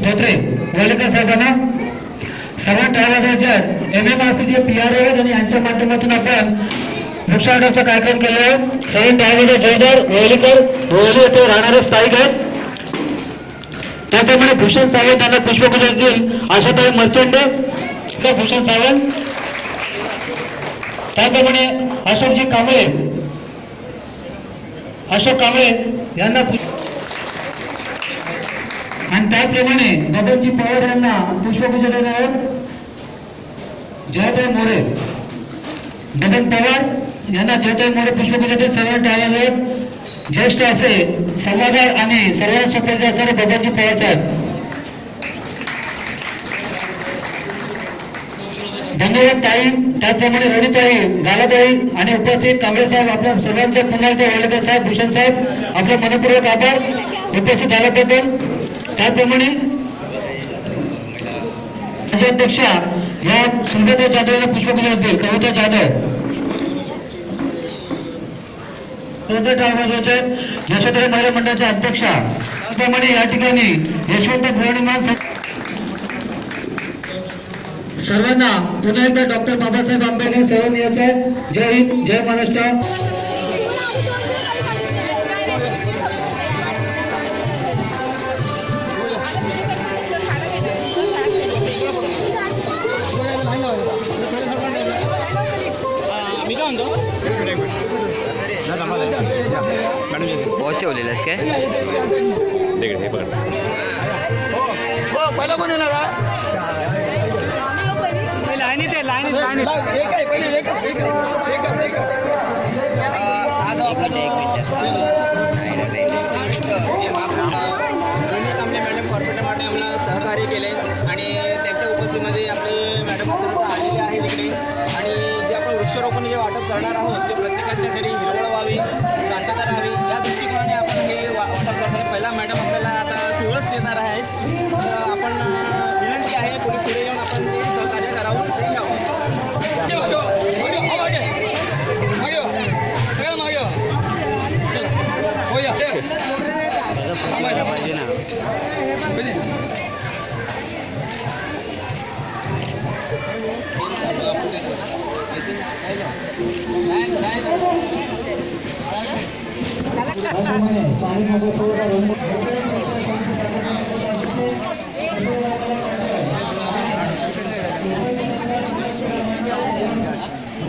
धोत्रे वळेकर साहेबांना सर्व टाळावाजवायचे MMRCचे PRO आणि यांच्या माध्यमातून आपण वृक्षारोपणाचा कार्यक्रम केला आहे. सर्व टाळावाजवा जोरदार वळेकर वळले येथे राहणारे स्थायिक आहेत. त्याप्रमाणे भूषण सावंत यांना पुष्पगुच्छ देईल आशाताई मर्चंट भूषण सावंत. त्याप्रमाणे अशोक कांबळे यांना आणि त्याप्रमाणे बबनजी पवार यांना पुष्पगुच्छ देणार जयदेव मोरे. बबन पवार यांना जयदेव मोरे पुष्पगुच्छ देत सर्व टाळावर ज्येष्ठ असे सल्लागार आणि सर्वांना सुपरिचित असणारे बबनजी पवार साहेब. धन्यवाद ताई. त्याचप्रमाणे रोणीताई गालाताई आणि उपस्थित कांबळे साहेब आपल्या सर्वांचे पुन्हा एकदा वळेकर साहेब भूषण साहेब आपले मनपूर्वक आभार उपस्थित झाल्याबद्दल. त्याप्रमाणे माझे अध्यक्षा या सुंदर जाधव यांना पुष्पगुच्छ देईल कविता जाधव. यशोधरा महिला मंडळाच्या अध्यक्षा. त्याप्रमाणे या ठिकाणी यशवंत भुवणीमान सर्वांना पुन्हा एकदा डॉक्टर बाबासाहेब आंबेडकर सर्वांनी यायचं आहे. जय हिंद जय महाराष्ट्र. बॉस ठेवलेला आहेस काय पहिला कोण येणार मॅडम कॉर्पोरेटमध्ये आम्हाला सहकार्य केले आणि त्यांच्या उपस्थितीमध्ये आपले मॅडम आलेले आहे तिकडे. आणि जे आपण वृक्षारोपण जे वाटप करणार आहोत ते प्रत्येकाच्या घरी हिरवळ व्हावी शांतता राहावी या दृष्टिकोनाने आपण हे वाटप करणार. पहिला मॅडम आपल्याला आता तुळस देणार आहेत. आपण विनंती आहे कोणी पुढे येऊन आपण ते सहकार्य करावं ते घ्यावं. पाहिजे ना पाणी